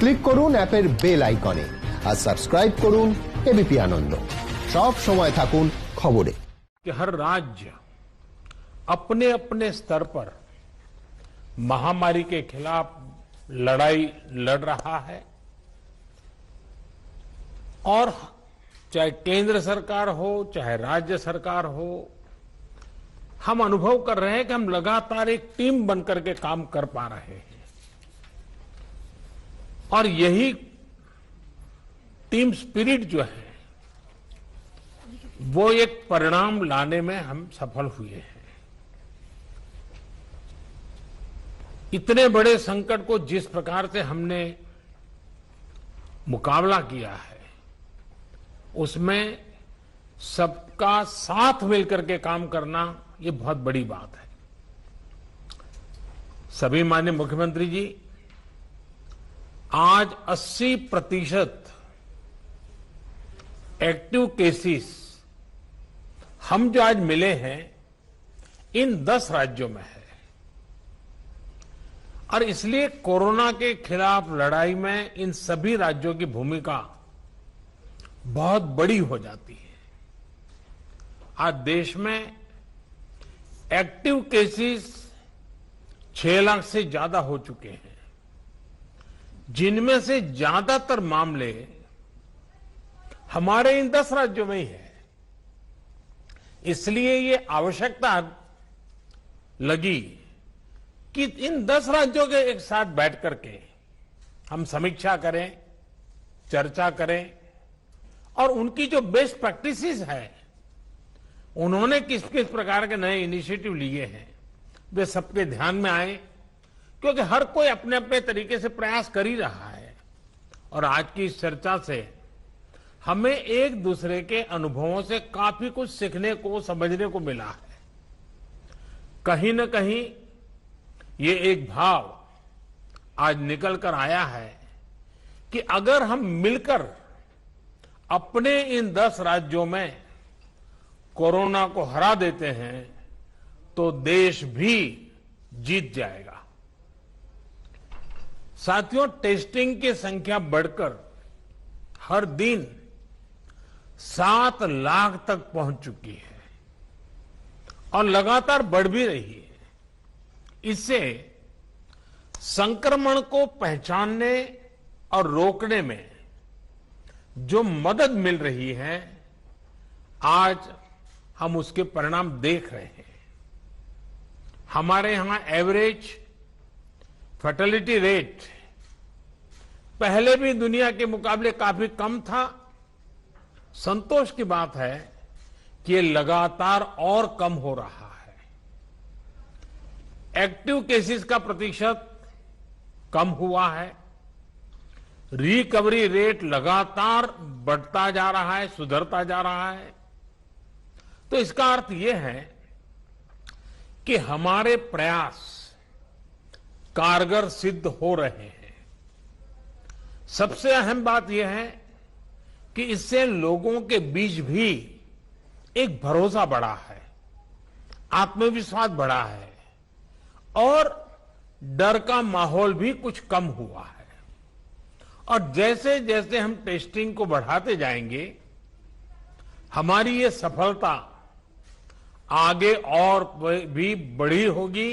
Click করুন অ্যাপের bell আইকনে আর সাবস্ক্রাইব করুন এবিপি আনন্দ। সব সময় থাকুন খবরে। कि हर राज्य अपने अपने स्तर पर महामारी के खिलाफ लड़ाई लड़ रहा है और चाहे केंद्र सरकार हो चाहे राज्य सरकार हो, हम अनुभव कर रहे हैं कि हम लगातार एक टीम बनकर के काम कर पा रहे हैं और यही टीम स्पिरिट जो है वो एक परिणाम लाने में हम सफल हुए हैं। इतने बड़े संकट को जिस प्रकार से हमने मुकाबला किया है उसमें सबका साथ मिलकर के काम करना ये बहुत बड़ी बात है। सभी माननीय मुख्यमंत्री जी, आज 80% एक्टिव केसेस हम जो आज मिले हैं इन 10 राज्यों में है और इसलिए कोरोना के खिलाफ लड़ाई में इन सभी राज्यों की भूमिका बहुत बड़ी हो जाती है। आज देश में एक्टिव केसेस 6 लाख से ज्यादा हो चुके हैं, जिनमें से ज्यादातर मामले हमारे इन 10 राज्यों में ही है। इसलिए ये आवश्यकता लगी कि इन 10 राज्यों के एक साथ बैठ करके हम समीक्षा करें, चर्चा करें और उनकी जो बेस्ट प्रैक्टिसेस है, उन्होंने किस किस प्रकार के नए इनिशिएटिव लिए हैं, वे सबके ध्यान में आए, क्योंकि हर कोई अपने अपने तरीके से प्रयास कर ही रहा है और आज की इस चर्चा से हमें एक दूसरे के अनुभवों से काफी कुछ सीखने को, समझने को मिला है। कहीं न कहीं ये एक भाव आज निकल कर आया है कि अगर हम मिलकर अपने इन 10 राज्यों में कोरोना को हरा देते हैं तो देश भी जीत जाएगा। साथियों, टेस्टिंग की संख्या बढ़कर हर दिन 7 लाख तक पहुंच चुकी है और लगातार बढ़ भी रही है। इससे संक्रमण को पहचानने और रोकने में जो मदद मिल रही है, आज हम उसके परिणाम देख रहे हैं। हमारे यहां एवरेज फर्टिलिटी रेट पहले भी दुनिया के मुकाबले काफी कम था। संतोष की बात है कि ये लगातार और कम हो रहा है। एक्टिव केसेस का प्रतिशत कम हुआ है। रिकवरी रेट लगातार बढ़ता जा रहा है, सुधरता जा रहा है। तो इसका अर्थ यह है कि हमारे प्रयास कारगर सिद्ध हो रहे हैं। सबसे अहम बात यह है कि इससे लोगों के बीच भी एक भरोसा बढ़ा है, आत्मविश्वास बढ़ा है और डर का माहौल भी कुछ कम हुआ है। और जैसे जैसे हम टेस्टिंग को बढ़ाते जाएंगे, हमारी ये सफलता आगे और भी बड़ी होगी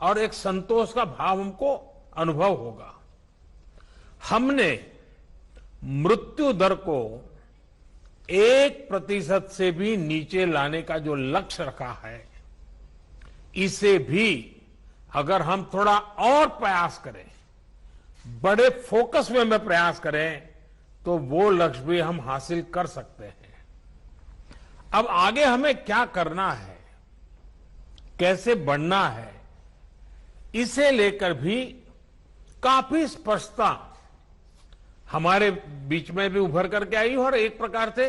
और एक संतोष का भाव हमको अनुभव होगा। हमने मृत्यु दर को 1% से भी नीचे लाने का जो लक्ष्य रखा है, इसे भी अगर हम थोड़ा और प्रयास करें, बड़े फोकस में प्रयास करें, तो वो लक्ष्य भी हम हासिल कर सकते हैं। अब आगे हमें क्या करना है, कैसे बढ़ना है, इसे लेकर भी काफी स्पष्टता हमारे बीच में भी उभर करके आई और एक प्रकार से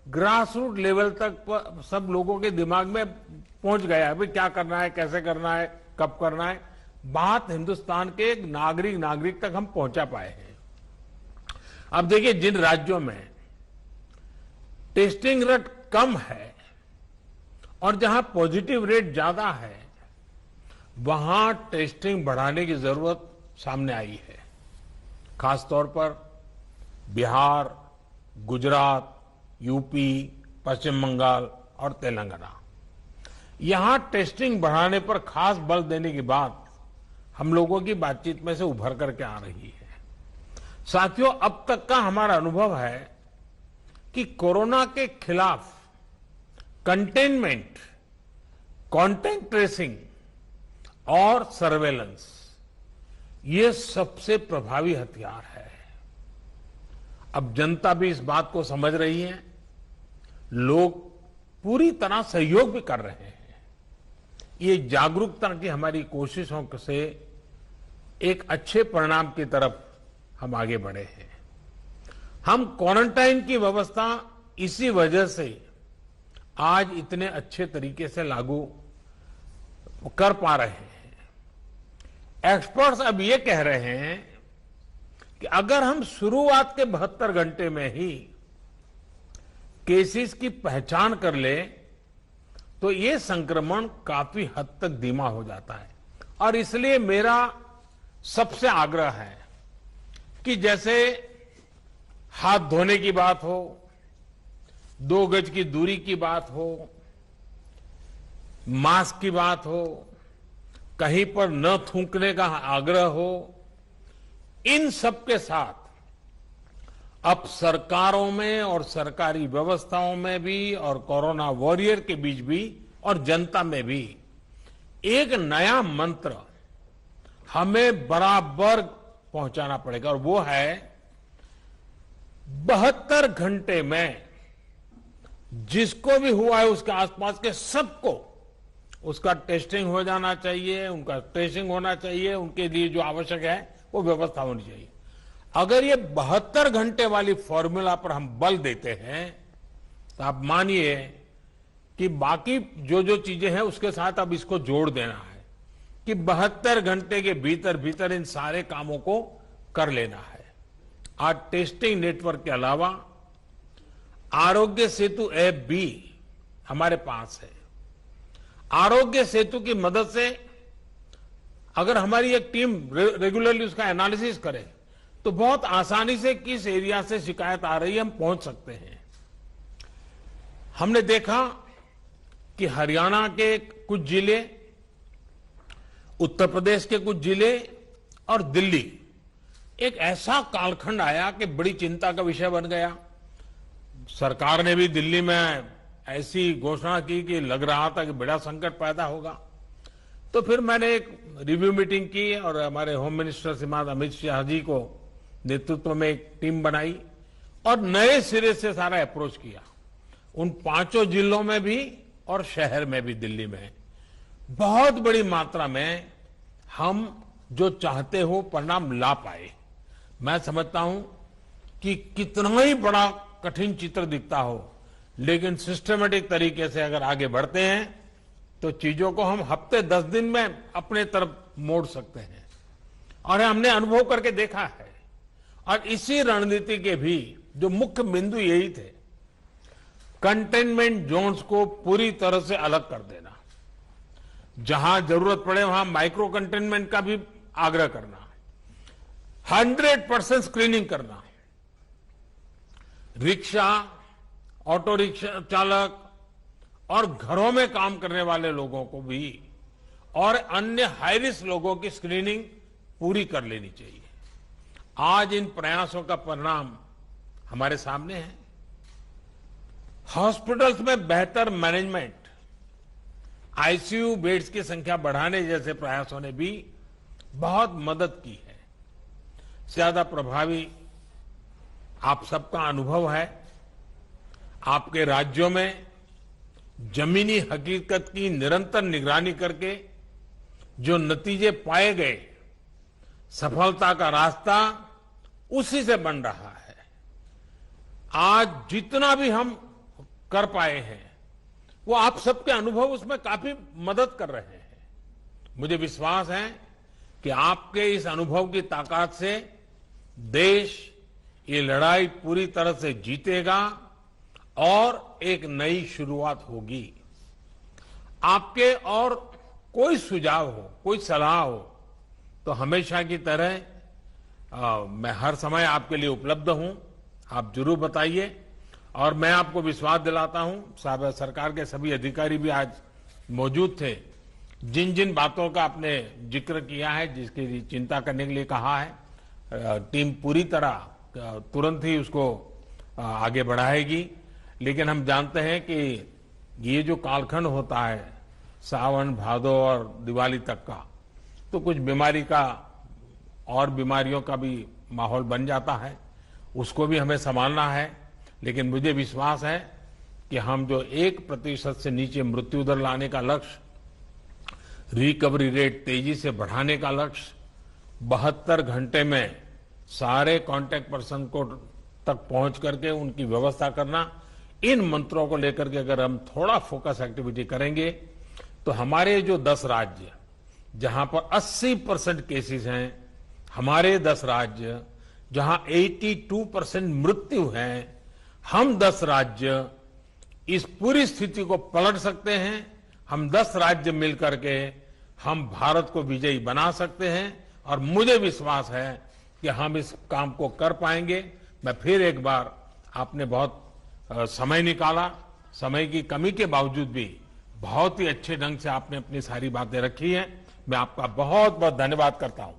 ग्रास रूट लेवल तक सब लोगों के दिमाग में पहुंच गया है। भाई क्या करना है, कैसे करना है, कब करना है, बात हिंदुस्तान के एक नागरिक तक हम पहुंचा पाए हैं। अब देखिए, जिन राज्यों में टेस्टिंग रेट कम है और जहां पॉजिटिव रेट ज्यादा है, वहां टेस्टिंग बढ़ाने की जरूरत सामने आई है। खासतौर पर बिहार, गुजरात, यूपी, पश्चिम बंगाल और तेलंगाना। यहां टेस्टिंग बढ़ाने पर खास बल देने की बात हम लोगों की बातचीत में से उभर करके आ रही है। साथियों, अब तक का हमारा अनुभव है कि कोरोना के खिलाफ कंटेनमेंट, कॉन्टैक्ट ट्रेसिंग और सर्वेलेंस ये सबसे प्रभावी हथियार है। अब जनता भी इस बात को समझ रही है, लोग पूरी तरह सहयोग भी कर रहे हैं। ये जागरूकता की हमारी कोशिशों से एक अच्छे परिणाम की तरफ हम आगे बढ़े हैं। हम क्वारंटाइन की व्यवस्था इसी वजह से आज इतने अच्छे तरीके से लागू कर पा रहे हैं। एक्सपर्ट्स अब ये कह रहे हैं कि अगर हम शुरुआत के 72 घंटे में ही केसेस की पहचान कर ले तो ये संक्रमण काफी हद तक धीमा हो जाता है। और इसलिए मेरा सबसे आग्रह है कि जैसे हाथ धोने की बात हो, 2 गज की दूरी की बात हो, मास्क की बात हो, कहीं पर न थूकने का आग्रह हो, इन सब के साथ अब सरकारों में और सरकारी व्यवस्थाओं में भी और कोरोना वॉरियर के बीच भी और जनता में भी एक नया मंत्र हमें बराबर पहुंचाना पड़ेगा और वो है 72 घंटे में जिसको भी हुआ है उसके आसपास के सबको उसका टेस्टिंग हो जाना चाहिए, उनका ट्रेसिंग होना चाहिए, उनके लिए जो आवश्यक है वो व्यवस्था होनी चाहिए। अगर ये 72 घंटे वाली फॉर्मूला पर हम बल देते हैं तो आप मानिए कि बाकी जो जो चीजें हैं उसके साथ अब इसको जोड़ देना है कि 72 घंटे के भीतर भीतर इन सारे कामों को कर लेना है। आज टेस्टिंग नेटवर्क के अलावा आरोग्य सेतु ऐप भी हमारे पास है। आरोग्य सेतु की मदद से अगर हमारी एक टीम रेगुलरली उसका एनालिसिस करे तो बहुत आसानी से किस एरिया से शिकायत आ रही है हम पहुंच सकते हैं। हमने देखा कि हरियाणा के कुछ जिले, उत्तर प्रदेश के कुछ जिले और दिल्ली एक ऐसा कालखंड आया कि बड़ी चिंता का विषय बन गया। सरकार ने भी दिल्ली में ऐसी घोषणा की कि लग रहा था कि बड़ा संकट पैदा होगा। तो फिर मैंने एक रिव्यू मीटिंग की और हमारे होम मिनिस्टर श्रीमान अमित शाह जी को नेतृत्व में एक टीम बनाई और नए सिरे से सारा अप्रोच किया। उन 5 जिलों में भी और शहर में भी, दिल्ली में बहुत बड़ी मात्रा में हम जो चाहते हो परिणाम ला पाए। मैं समझता हूं कि कितना ही बड़ा कठिन चित्र दिखता हो, लेकिन सिस्टमेटिक तरीके से अगर आगे बढ़ते हैं तो चीजों को हम हफ्ते 10 दिन में अपने तरफ मोड़ सकते हैं और हमने अनुभव करके देखा है। और इसी रणनीति के भी जो मुख्य बिंदु यही थे, कंटेनमेंट जोन्स को पूरी तरह से अलग कर देना, जहां जरूरत पड़े वहां माइक्रो कंटेनमेंट का भी आग्रह करना, 100% स्क्रीनिंग करना, रिक्शा, ऑटो रिक्शा चालक और घरों में काम करने वाले लोगों को भी और अन्य हाई रिस्क लोगों की स्क्रीनिंग पूरी कर लेनी चाहिए। आज इन प्रयासों का परिणाम हमारे सामने है। हॉस्पिटल्स में बेहतर मैनेजमेंट, आईसीयू बेड्स की संख्या बढ़ाने जैसे प्रयासों ने भी बहुत मदद की है। ज्यादा प्रभावी आप सबका अनुभव है। आपके राज्यों में जमीनी हकीकत की निरंतर निगरानी करके जो नतीजे पाए गए, सफलता का रास्ता उसी से बन रहा है। आज जितना भी हम कर पाए हैं वो आप सबके अनुभव उसमें काफी मदद कर रहे हैं। मुझे विश्वास है कि आपके इस अनुभव की ताकत से देश ये लड़ाई पूरी तरह से जीतेगा और एक नई शुरुआत होगी। आपके और कोई सुझाव हो, कोई सलाह हो तो हमेशा की तरह मैं हर समय आपके लिए उपलब्ध हूं, आप जरूर बताइए। और मैं आपको विश्वास दिलाता हूं, सरकार के सभी अधिकारी भी आज मौजूद थे। जिन जिन बातों का आपने जिक्र किया है, जिसकी चिंता करने के लिए कहा है, टीम पूरी तरह तुरंत ही उसको आगे बढ़ाएगी। लेकिन हम जानते हैं कि ये जो कालखंड होता है सावन, भादो और दिवाली तक का, तो कुछ बीमारी का और बीमारियों का भी माहौल बन जाता है, उसको भी हमें संभालना है। लेकिन मुझे विश्वास है कि हम जो 1% से नीचे मृत्यु दर लाने का लक्ष्य, रिकवरी रेट तेजी से बढ़ाने का लक्ष्य, 72 घंटे में सारे कांटेक्ट पर्सन को तक पहुंच करके उनकी व्यवस्था करना, इन मंत्रों को लेकर के अगर हम थोड़ा फोकस एक्टिविटी करेंगे तो हमारे जो 10 राज्य जहां पर 80% केसेस हैं, हमारे 10 राज्य जहां 82% मृत्यु है, हम 10 राज्य इस पूरी स्थिति को पलट सकते हैं। हम 10 राज्य मिलकर के हम भारत को विजयी बना सकते हैं और मुझे विश्वास है कि हम इस काम को कर पाएंगे। मैं फिर एक बार, आपने बहुत समय निकाला, समय की कमी के बावजूद भी बहुत ही अच्छे ढंग से आपने अपनी सारी बातें रखी हैं। मैं आपका बहुत बहुत धन्यवाद करता हूं।